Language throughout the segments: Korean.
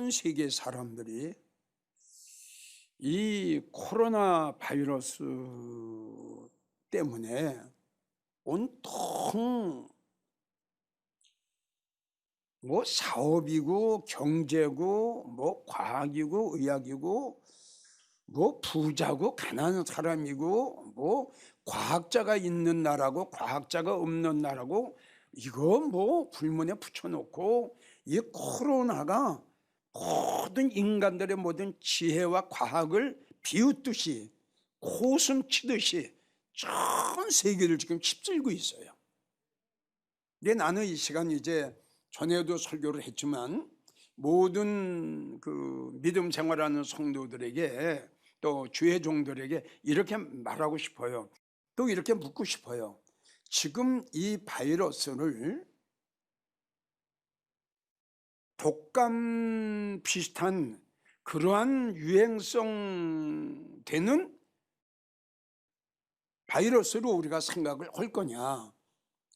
전 세계 사람들이 이 코로나 바이러스 때문에 온통 뭐 사업이고 경제고 뭐 과학이고 의학이고 뭐 부자고 가난한 사람이고 뭐 과학자가 있는 나라고 과학자가 없는 나라고 이거 뭐 불문에 붙여놓고 이 코로나가 모든 인간들의 모든 지혜와 과학을 비웃듯이 코숨 치듯이 전 세계를 지금 휩쓸고 있어요. 근데 나는 이 시간 이제 전에도 설교를 했지만 모든 그 믿음 생활하는 성도들에게 또 주의 종들에게 이렇게 말하고 싶어요. 또 이렇게 묻고 싶어요. 지금 이 바이러스를 독감 비슷한 그러한 유행성 되는 바이러스로 우리가 생각을 할 거냐,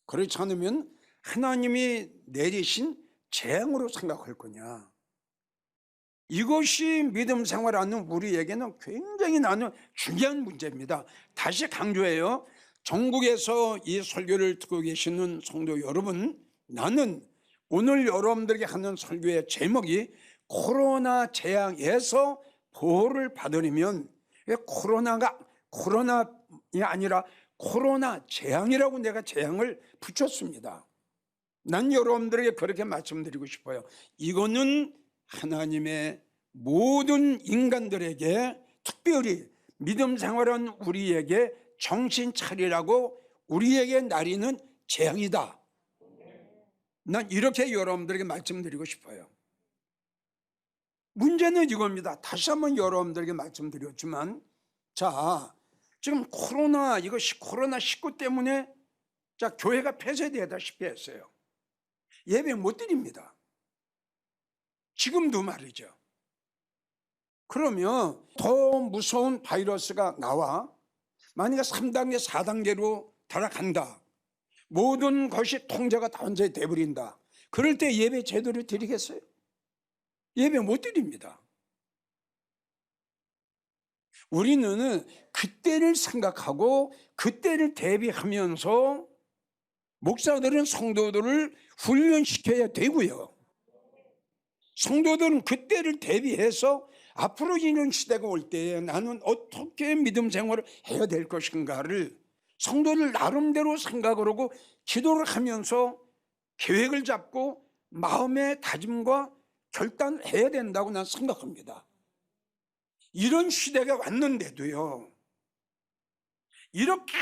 그렇지 않으면 하나님이 내리신 재앙으로 생각할 거냐. 이것이 믿음 생활하는 우리에게는 굉장히 나는 중요한 문제입니다. 다시 강조해요. 전국에서 이 설교를 듣고 계시는 성도 여러분, 나는 오늘 여러분들에게 하는 설교의 제목이 코로나 재앙에서 보호를 받으려면, 코로나가 아니라 코로나 재앙이라고 내가 재앙을 붙였습니다. 난 여러분들에게 그렇게 말씀드리고 싶어요. 이거는 하나님의 모든 인간들에게, 특별히 믿음 생활한 우리에게 정신 차리라고 우리에게 내리는 재앙이다. 난 이렇게 여러분들에게 말씀드리고 싶어요. 문제는 이겁니다. 다시 한번 여러분들에게 말씀드렸지만, 자, 지금 코로나19 때문에 자, 교회가 폐쇄되다시피 했어요. 예배 못 드립니다. 지금도 말이죠. 그러면 더 무서운 바이러스가 나와 만약에 3단계, 4단계로 달아간다. 모든 것이 통제가 다 완전히 돼버린다. 그럴 때 예배 제대로 드리겠어요? 예배 못 드립니다. 우리는 그때를 생각하고 그때를 대비하면서 목사들은 성도들을 훈련시켜야 되고요. 성도들은 그때를 대비해서 앞으로 이런 시대가 올 때에 나는 어떻게 믿음 생활을 해야 될 것인가를 성도들 나름대로 생각을 하고 기도를 하면서 계획을 잡고 마음의 다짐과 결단을 해야 된다고 난 생각합니다. 이런 시대가 왔는데도요, 이렇게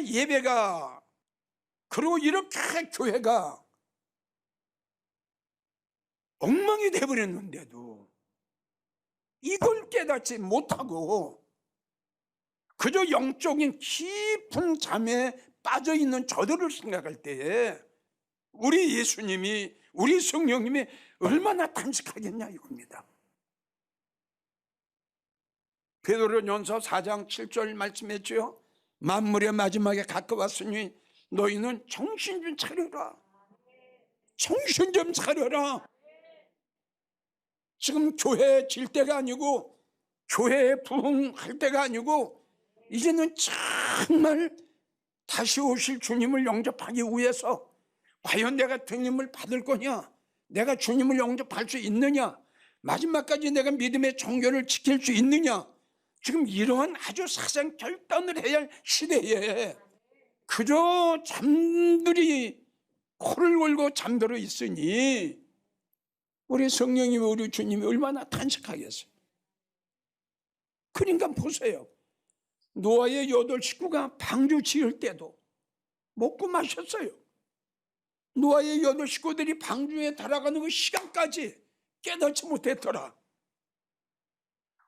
예배가, 그리고 이렇게 교회가 엉망이 되어버렸는데도 이걸 깨닫지 못하고 그저 영적인 깊은 잠에 빠져있는 저들을 생각할 때에 우리 예수님이, 우리 성령님이 얼마나 탄식하겠냐 이겁니다. 베드로전서 4장 7절 말씀했죠. 만물의 마지막에 가까웠으니 너희는 정신 좀 차려라. 정신 좀 차려라. 지금 교회에 질 때가 아니고 교회에 부흥할 때가 아니고 이제는 정말 다시 오실 주님을 영접하기 위해서 과연 내가 주님을 받을 거냐, 내가 주님을 영접할 수 있느냐, 마지막까지 내가 믿음의 종교를 지킬 수 있느냐, 지금 이러한 아주 사상 결단을 해야 할 시대에 그저 잠들이 코를 골고 잠들어 있으니 우리 성령님이, 우리 주님이 얼마나 탄식하겠어요. 그러니까 보세요. 노아의 8 식구가 방주 지을 때도 먹고 마셨어요. 노아의 8 식구들이 방주에 달아가는 그 시간까지 깨닫지 못했더라.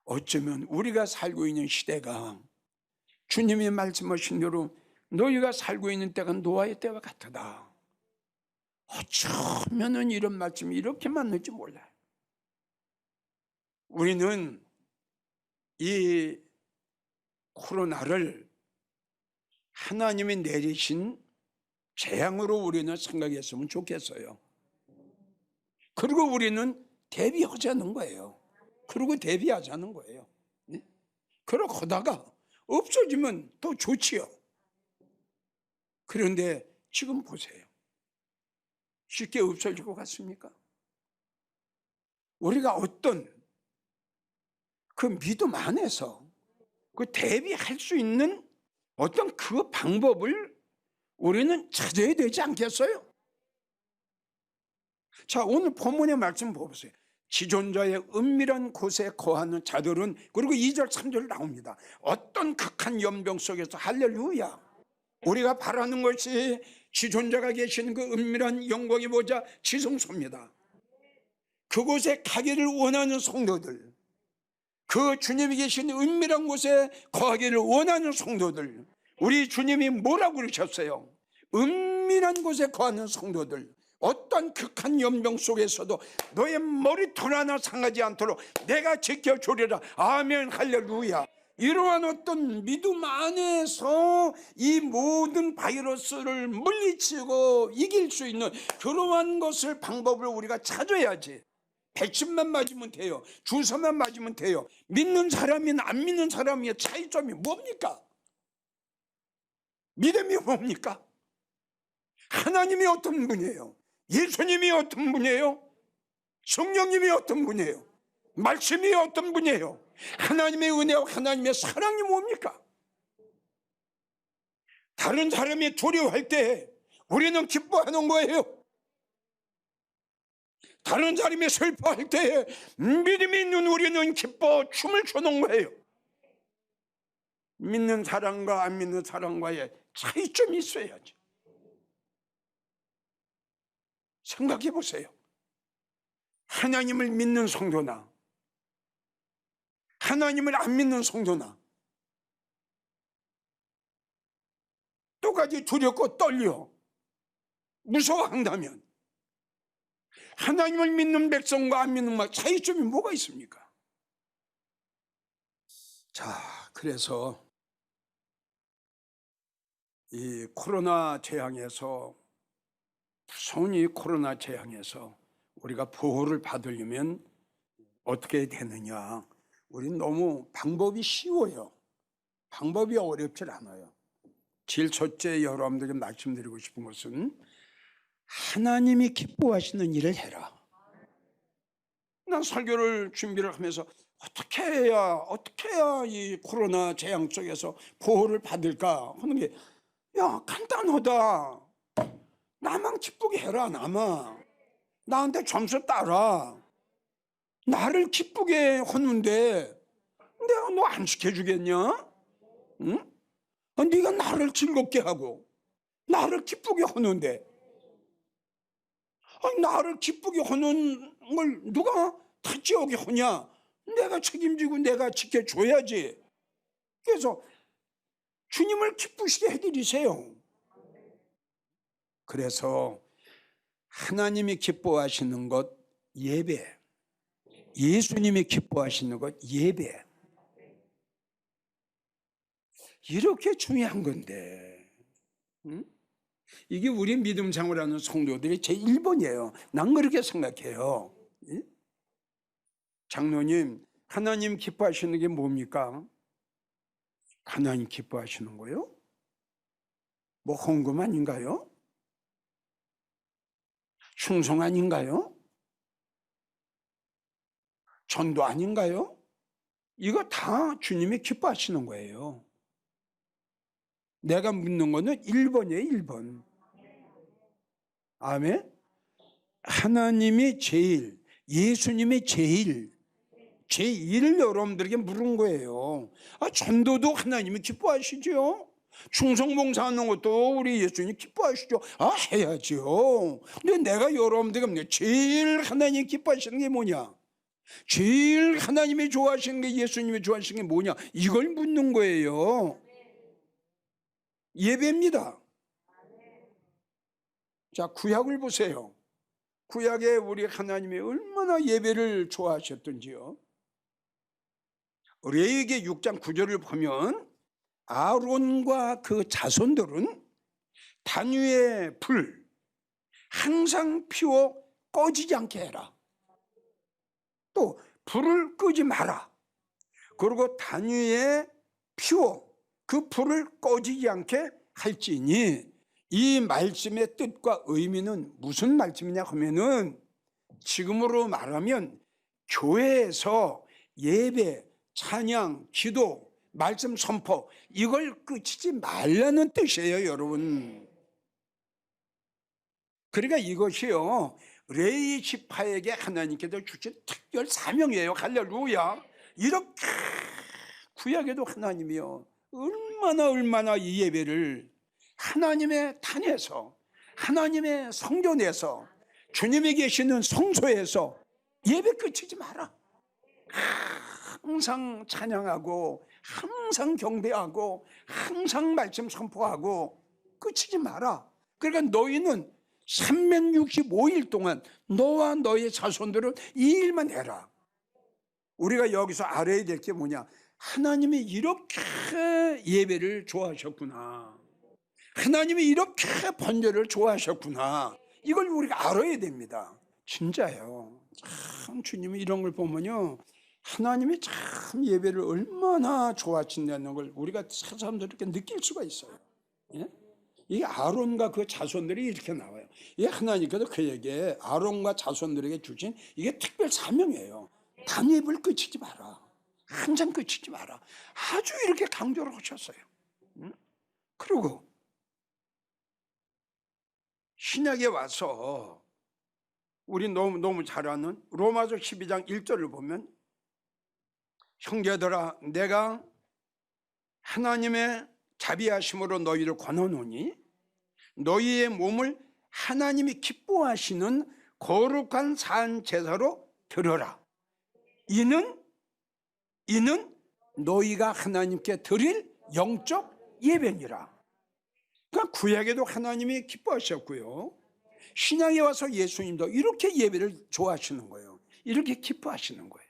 어쩌면 우리가 살고 있는 시대가 주님이 말씀하신 대로 너희가 살고 있는 때가 노아의 때와 같다. 어쩌면은 이런 말씀이 이렇게 맞는지 몰라요. 우리는 이 코로나를 하나님이 내리신 재앙으로 우리는 생각했으면 좋겠어요. 그리고 우리는 대비하자는 거예요. 그리고 대비하자는 거예요. 네? 그러고 하다가 없어지면 또 좋지요. 그런데 지금 보세요. 쉽게 없어질 것 같습니까? 우리가 어떤 그 믿음 안에서 그 대비할 수 있는 어떤 그 방법을 우리는 찾아야 되지 않겠어요? 자, 오늘 본문의 말씀 보세요. 지존자의 은밀한 곳에 거하는 자들은, 그리고 2절 3절 나옵니다. 어떤 극한 연병 속에서, 할렐루야, 우리가 바라는 것이 지존자가 계시는 그 은밀한 영광이 보자 지성소입니다. 그곳에 가기를 원하는 성도들, 그 주님이 계신 은밀한 곳에 거하기를 원하는 성도들, 우리 주님이 뭐라고 그러셨어요? 은밀한 곳에 거하는 성도들, 어떤 극한 연병 속에서도 너의 머리털 하나 상하지 않도록 내가 지켜주리라. 아멘, 할렐루야. 이러한 어떤 믿음 안에서 이 모든 바이러스를 물리치고 이길 수 있는 그러한 것을, 방법을 우리가 찾아야지. 백신만 맞으면 돼요. 주사만 맞으면 돼요. 믿는 사람이나 안 믿는 사람의 차이점이 뭡니까? 믿음이 뭡니까? 하나님이 어떤 분이에요? 예수님이 어떤 분이에요? 성령님이 어떤 분이에요? 말씀이 어떤 분이에요? 하나님의 은혜와 하나님의 사랑이 뭡니까? 다른 사람이 두려워할 때 우리는 기뻐하는 거예요. 다른 사람이 슬퍼할 때 믿음이 있는 우리는 기뻐 춤을 추는 거예요. 믿는 사람과 안 믿는 사람과의 차이점이 있어야지. 생각해 보세요. 하나님을 믿는 성도나 하나님을 안 믿는 성도나 똑같이 두렵고 떨려 무서워한다면 하나님을 믿는 백성과 안 믿는 차이점이 뭐가 있습니까? 자, 그래서 이 코로나 재앙에서, 무서운 이 코로나 재앙에서 우리가 보호를 받으려면 어떻게 되느냐? 우린 너무 방법이 쉬워요. 방법이 어렵질 않아요. 제일 첫째 여러분들에게 말씀드리고 싶은 것은 하나님이 기뻐하시는 일을 해라. 난 설교를 준비를 하면서 어떻게 해야 이 코로나 재앙 속에서 보호를 받을까 하는 게, 야, 간단하다. 나만 기쁘게 해라. 나한테 점수 따라. 나를 기쁘게 하는데 내가 너 안 지켜주겠냐? 응? 네가 나를 즐겁게 하고 나를 기쁘게 하는데, 나를 기쁘게 하는 걸 누가 다치게 하냐? 내가 책임지고 내가 지켜줘야지. 그래서 주님을 기쁘시게 해드리세요. 그래서 하나님이 기뻐하시는 것 예배, 예수님이 기뻐하시는 것 예배, 이렇게 중요한 건데, 응? 이게 우리 믿음 생활하는 성도들의 제1번이에요. 난 그렇게 생각해요. 응? 장로님, 하나님 기뻐하시는 게 뭡니까? 하나님 기뻐하시는 거요? 뭐 헌금 아닌가요? 충성 아닌가요? 전도 아닌가요? 이거 다 주님이 기뻐하시는 거예요. 내가 묻는 거는 1번이에요, 1번. 아멘? 하나님이 제일, 예수님이 제일, 제1을 여러분들에게 물은 거예요. 전도도 하나님이 기뻐하시죠. 충성봉사하는 것도 우리 예수님 기뻐하시죠. 해야죠. 근데 내가 여러분들에게 제일 하나님 기뻐하시는 게 뭐냐? 제일 하나님이 좋아하시는 게, 예수님이 좋아하시는 게 뭐냐? 이걸 묻는 거예요. 예배입니다. 자, 구약을 보세요. 구약에 우리 하나님이 얼마나 예배를 좋아하셨던지요. 레위기 6장 9절을 보면 아론과 그 자손들은 단 위에 불 항상 피워 꺼지지 않게 해라. 또 불을 끄지 마라. 그리고 단위에 피워 그 불을 꺼지지 않게 할지니, 이 말씀의 뜻과 의미는 무슨 말씀이냐 하면은, 지금으로 말하면 교회에서 예배, 찬양, 기도, 말씀 선포, 이걸 그치지 말라는 뜻이에요, 여러분. 그러니까 이것이요, 레위 지파에게 하나님께서 주신 특별 사명이에요. 할렐루야. 이렇게 구약에도 하나님이요, 얼마나 이 예배를 하나님의 단에서, 하나님의 성전에서, 주님이 계시는 성소에서 예배 그치지 마라. 항상 찬양하고, 항상 경배하고, 항상 말씀 선포하고 그치지 마라. 그러니까 너희는 365일 동안 너와 너의 자손들은 이 일만 해라. 우리가 여기서 알아야 될 게 뭐냐, 하나님이 이렇게 예배를 좋아하셨구나, 하나님이 이렇게 번제를 좋아하셨구나, 이걸 우리가 알아야 됩니다. 진짜예요. 참 주님이 이런 걸 보면요, 하나님이 참 예배를 얼마나 좋아하신다는 걸 우리가 사람들이 이렇게 느낄 수가 있어요. 예? 이 아론과 그 자손들이 이렇게 나와요. 이 하나님께서 그에게, 아론과 자손들에게 주신 이게 특별 사명이에요. 단예배를 그치지 마라. 항상 그치지 마라. 아주 이렇게 강조를 하셨어요. 그리고 신약에 와서 우리 너무 잘 아는 로마서 12장 1절을 보면, 형제들아 내가 하나님의 자비하심으로 너희를 권하노니 너희의 몸을 하나님이 기뻐하시는 거룩한 산 제사로 드려라. 이는 너희가 하나님께 드릴 영적 예배니라. 그러니까 구약에도 하나님이 기뻐하셨고요, 신약에 와서 예수님도 이렇게 예배를 좋아하시는 거예요. 이렇게 기뻐하시는 거예요.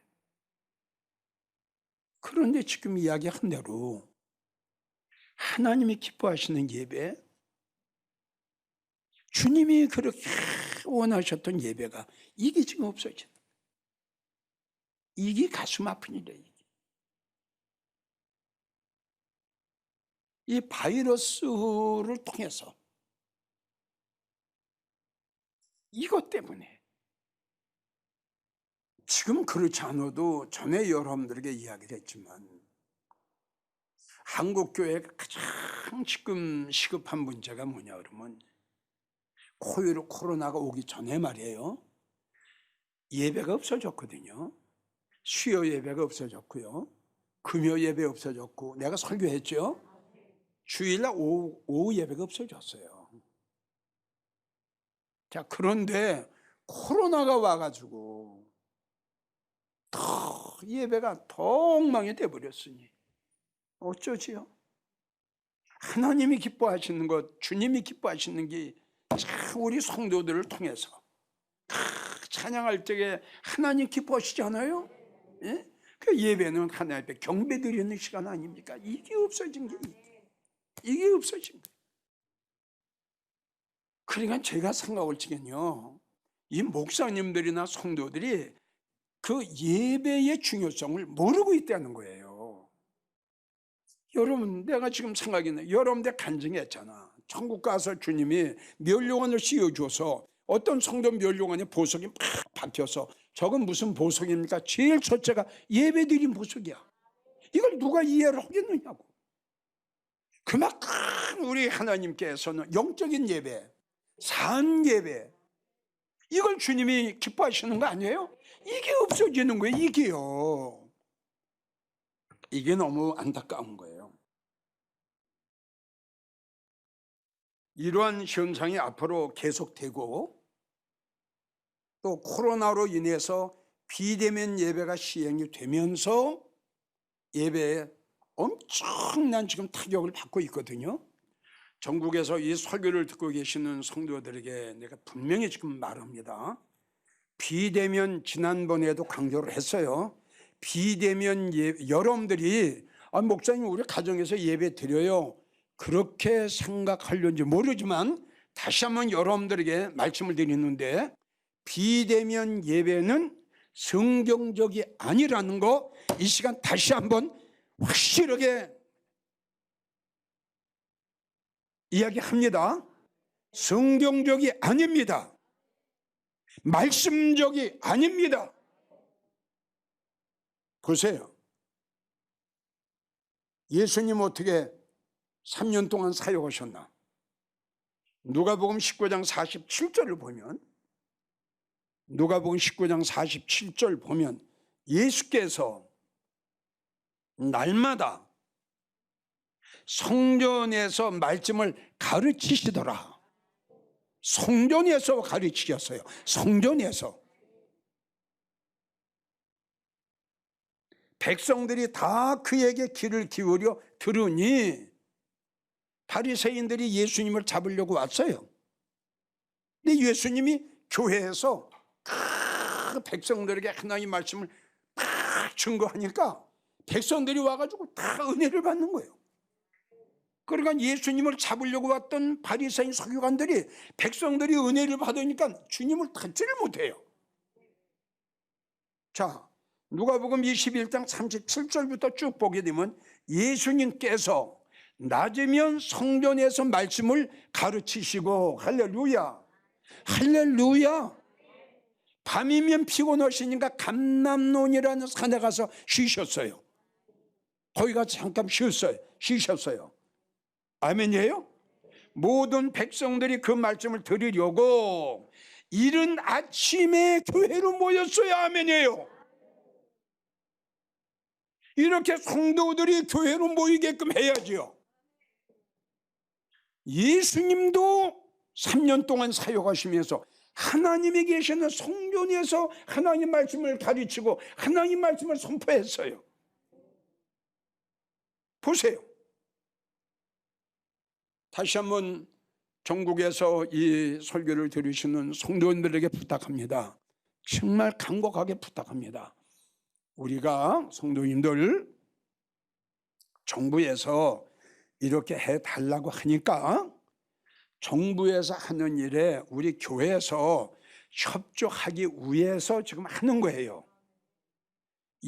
그런데 지금 이야기한 대로 하나님이 기뻐하시는 예배, 주님이 그렇게 원하셨던 예배가 이게 지금 없어져. 이게 가슴 아픈 일이에요. 이 바이러스를 통해서, 이것 때문에 지금 그렇지 않아도 전에 여러분들에게 이야기를 했지만, 한국교회가 가장 지금 시급한 문제가 뭐냐 그러면, 코로나가 오기 전에 말이에요, 예배가 없어졌거든요. 수요 예배가 없어졌고요, 금요 예배 없어졌고, 내가 설교했죠, 주일날 오후 예배가 없어졌어요. 자, 그런데 코로나가 와가지고 더 예배가 더 엉망이 돼버렸으니 어쩌지요? 하나님이 기뻐하시는 것, 주님이 기뻐하시는 게 우리 성도들을 통해서 찬양할 적에 하나님 기뻐하시잖아요. 예? 그 예배는 하나님 앞에 경배드리는 시간 아닙니까? 이게 없어진 게, 이게 없어진 거예요. 그러니까 제가 생각할 적엔요, 이 목사님들이나 성도들이 그 예배의 중요성을 모르고 있다는 거예요. 여러분, 내가 지금 생각이 나요. 여러분들 간증했잖아. 천국 가서 주님이 멸류관을 씌워줘서 어떤 성도 멸류관에 보석이 막 박혀서, 저건 무슨 보석입니까? 제일 첫째가 예배드린 보석이야. 이걸 누가 이해를 하겠느냐고. 그만큼 우리 하나님께서는 영적인 예배, 산 예배, 이걸 주님이 기뻐하시는 거 아니에요? 이게 없어지는 거예요. 이게요. 이게 너무 안타까운 거예요. 이러한 현상이 앞으로 계속되고, 또 코로나로 인해서 비대면 예배가 시행이 되면서 예배에 엄청난 지금 타격을 받고 있거든요. 전국에서 이 설교를 듣고 계시는 성도들에게 내가 분명히 지금 말합니다. 비대면, 지난번에도 강조를 했어요. 비대면 여러분들이 목사님 우리 가정에서 예배 드려요, 그렇게 생각하려는지 모르지만 다시 한번 여러분들에게 말씀을 드리는데, 비대면 예배는 성경적이 아니라는 거 이 시간 다시 한번 확실하게 이야기합니다. 성경적이 아닙니다. 말씀적이 아닙니다. 보세요. 예수님 어떻게 3년 동안 사역하셨나? 누가복음 19장 47절을 보면, 누가복음 19장 47절 보면 예수께서 날마다 성전에서 말씀을 가르치시더라. 성전에서 가르치셨어요. 성전에서. 백성들이 다 그에게 귀를 기울여 들으니 바리새인들이 예수님을 잡으려고 왔어요. 근데 예수님이 교회에서 백성들에게 하나님 말씀을 막 증거하니까 백성들이 와가지고 다 은혜를 받는 거예요. 그러니까 예수님을 잡으려고 왔던 바리새인 서기관들이 백성들이 은혜를 받으니까 주님을 닫지를 못해요. 자, 누가복음 21장 37절부터 쭉 보게 되면 예수님께서 낮이면 성전에서 말씀을 가르치시고, 할렐루야, 할렐루야, 밤이면 피곤하시니까 감람론이라는 산에 가서 쉬셨어요. 거기 가서 잠깐 쉬셨어요. 아멘이에요? 모든 백성들이 그 말씀을 들으려고 이른 아침에 교회로 모였어요. 아멘이에요? 이렇게 성도들이 교회로 모이게끔 해야지요. 예수님도 3년 동안 사역하시면서 하나님이 계시는 성전에서 하나님 말씀을 가르치고 하나님 말씀을 선포했어요. 보세요. 다시 한번 전국에서 이 설교를 들으시는 성도님들에게 부탁합니다. 정말 간곡하게 부탁합니다. 우리가 성도님들 정부에서 이렇게 해달라고 하니까 정부에서 하는 일에 우리 교회에서 협조하기 위해서 지금 하는 거예요.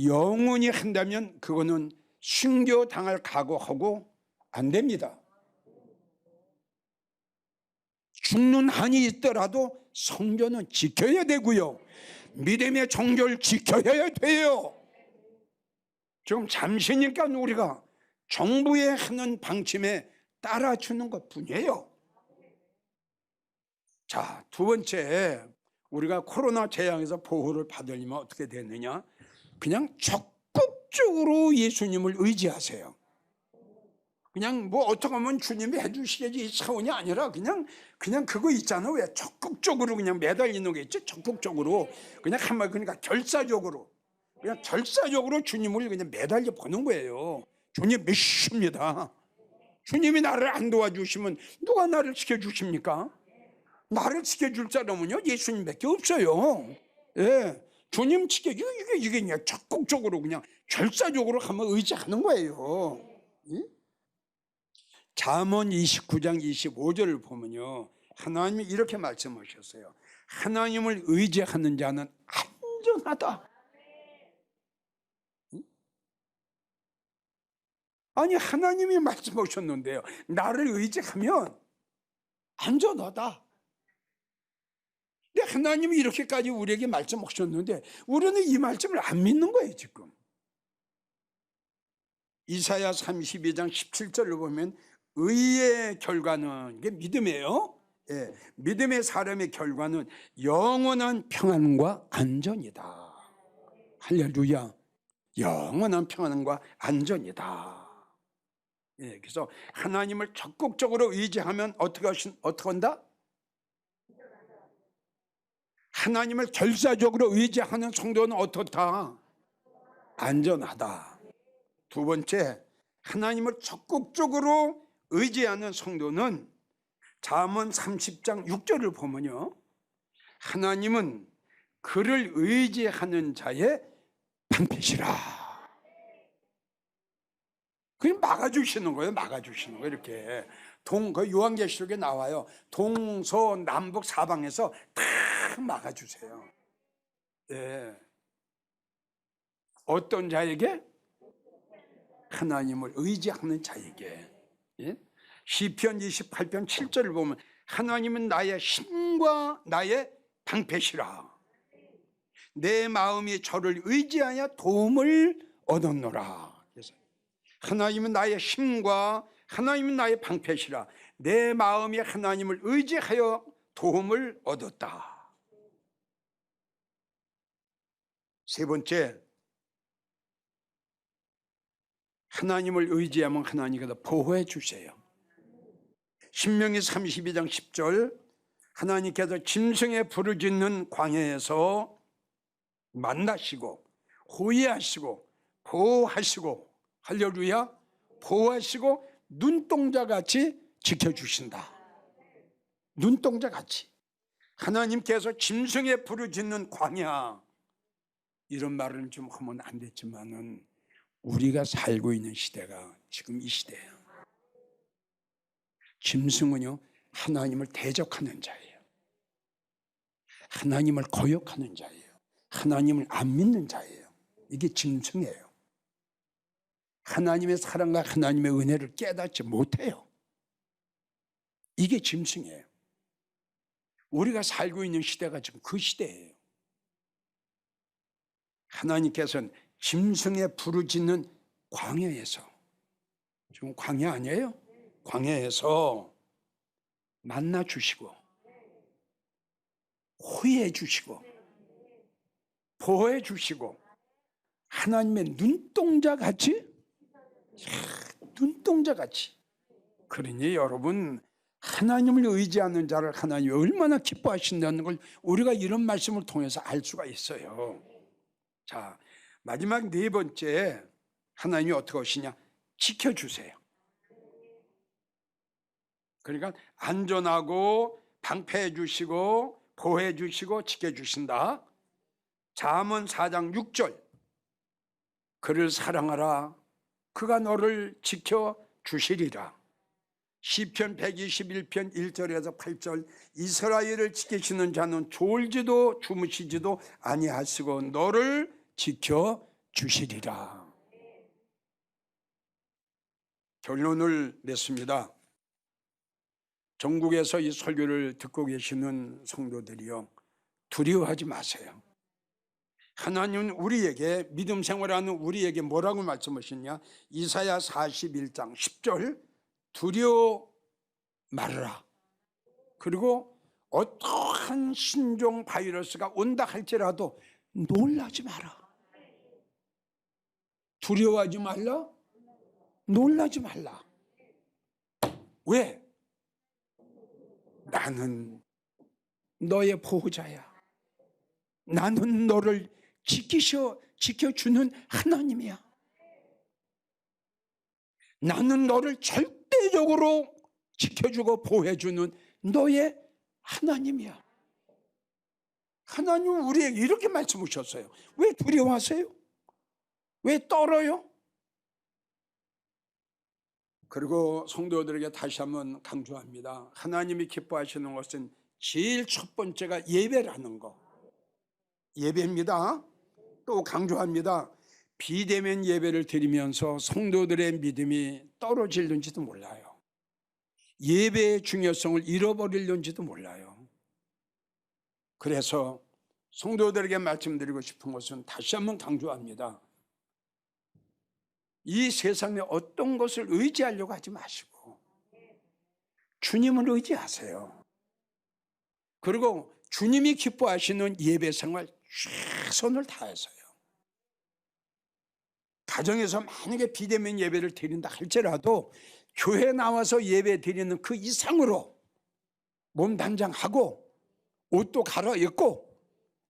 영원히 한다면 그거는 순교당할 각오하고 안 됩니다. 죽는 한이 있더라도 성전은 지켜야 되고요. 믿음의 정결 지켜야 돼요. 지금 잠시니까 우리가 정부에 하는 방침에 따라주는 것 뿐이에요. 자, 두 번째, 우리가 코로나 재앙에서 보호를 받으려면 어떻게 되느냐? 그냥 적극적으로 예수님을 의지하세요. 그냥 뭐 어떻게 하면 주님이 해주시겠지 이 차원이 아니라 그냥 그거 있잖아요. 왜 적극적으로 그냥 매달리는 게 있죠. 적극적으로 그냥 한마디 그러니까 결사적으로 주님을 그냥 매달려 보는 거예요. 주님 믿습니다. 주님이 나를 안 도와주시면 누가 나를 지켜주십니까? 나를 지켜줄 사람은요 예수님밖에 없어요. 예, 주님 이게 그냥 적극적으로 그냥 결사적으로 한번 의지하는 거예요. 예? 잠언 29장 25절을 보면요 하나님이 이렇게 말씀하셨어요. 하나님을 의지하는 자는 안전하다. 아니 하나님이 말씀하셨는데요 나를 의지하면 안전하다. 근데 하나님이 이렇게까지 우리에게 말씀하셨는데 우리는 이 말씀을 안 믿는 거예요 지금. 이사야 32장 17절을 보면 의의 결과는 이게 믿음이에요. 예, 믿음의 사람의 결과는 영원한 평안과 안전이다. 할렐루야. 영원한 평안과 안전이다. 예, 그래서 하나님을 적극적으로 의지하면 어떻게 한다? 하나님을 결사적으로 의지하는 성도는 어떻다? 안전하다. 두 번째, 하나님을 적극적으로 의지하는 성도는 잠언 30장 6절을 보면요 하나님은 그를 의지하는 자의 방패시라. 그냥 막아주시는 거예요. 막아주시는 거예요. 이렇게 그 요한계시록에 나와요. 동서남북 사방에서 다 막아주세요. 예. 어떤 자에게? 하나님을 의지하는 자에게. 예? 시편 28편 7절을 보면 하나님은 나의 힘과 나의 방패시라. 내 마음이 저를 의지하여 도움을 얻었노라. 그래서 하나님은 나의 힘과 하나님은 나의 방패시라. 내 마음이 하나님을 의지하여 도움을 얻었다. 세 번째, 하나님을 의지하면 하나님께서 보호해 주세요. 신명기 32장 10절, 하나님께서 짐승의 부르짖는 광야에서 만나시고 호위하시고 보호하시고, 할렐루야, 보호하시고 눈동자같이 지켜주신다. 눈동자같이. 하나님께서 짐승의 부르짖는 광야, 이런 말은 좀 하면 안 됐지만은 우리가 살고 있는 시대가 지금 이 시대예요. 짐승은요, 하나님을 대적하는 자예요. 하나님을 거역하는 자예요. 하나님을 안 믿는 자예요. 이게 짐승이에요. 하나님의 사랑과 하나님의 은혜를 깨닫지 못해요. 이게 짐승이에요. 우리가 살고 있는 시대가 지금 그 시대예요. 하나님께서는 짐승의 부르짖는 광야에서, 지금 광야 아니에요? 광야에서 만나 주시고 호의해 주시고 보호해 주시고 하나님의 눈동자같이, 눈동자같이. 그러니 여러분, 하나님을 의지하는 자를 하나님이 얼마나 기뻐하신다는 걸 우리가 이런 말씀을 통해서 알 수가 있어요. 자, 마지막 네 번째, 하나님이 어떻게 하시냐? 지켜주세요. 그러니까 안전하고 방패해 주시고 보호해 주시고 지켜주신다. 잠언 4장 6절, 그를 사랑하라, 그가 너를 지켜주시리라. 시편 121편 1절에서 8절, 이스라엘을 지키시는 자는 졸지도 주무시지도 아니하시고 너를 지켜주시리라. 결론을 냈습니다. 전국에서 이 설교를 듣고 계시는 성도들이요, 두려워하지 마세요. 하나님은 우리에게, 믿음 생활하는 우리에게 뭐라고 말씀하셨냐? 이사야 41장 10절, 두려워 말아라. 그리고 어떠한 신종 바이러스가 온다 할지라도 놀라지 마라. 두려워하지 말라, 놀라지 말라. 왜? 나는 너의 보호자야. 나는 너를 지켜주는 하나님이야. 나는 너를 절대적으로 지켜주고 보호해주는 너의 하나님이야. 하나님은 우리에게 이렇게 말씀하셨어요. 왜 두려워하세요? 왜 떨어요? 그리고 성도들에게 다시 한번 강조합니다. 하나님이 기뻐하시는 것은 제일 첫 번째가 예배라는 거. 예배입니다. 또 강조합니다. 비대면 예배를 드리면서 성도들의 믿음이 떨어질는지도 몰라요. 예배의 중요성을 잃어버릴는지도 몰라요. 그래서 성도들에게 말씀드리고 싶은 것은 다시 한번 강조합니다. 이 세상에 어떤 것을 의지하려고 하지 마시고 주님을 의지하세요. 그리고 주님이 기뻐하시는 예배 생활 최선을 다해서요. 가정에서 만약에 비대면 예배를 드린다 할지라도 교회 나와서 예배 드리는 그 이상으로 몸 단장하고 옷도 갈아입고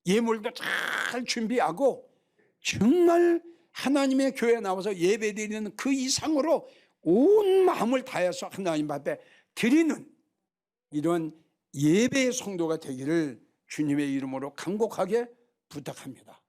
예물도 잘 준비하고 정말 하나님의 교회에 나와서 예배 드리는 그 이상으로 온 마음을 다해서 하나님 앞에 드리는 이런 예배의 성도가 되기를 주님의 이름으로 간곡하게 부탁합니다.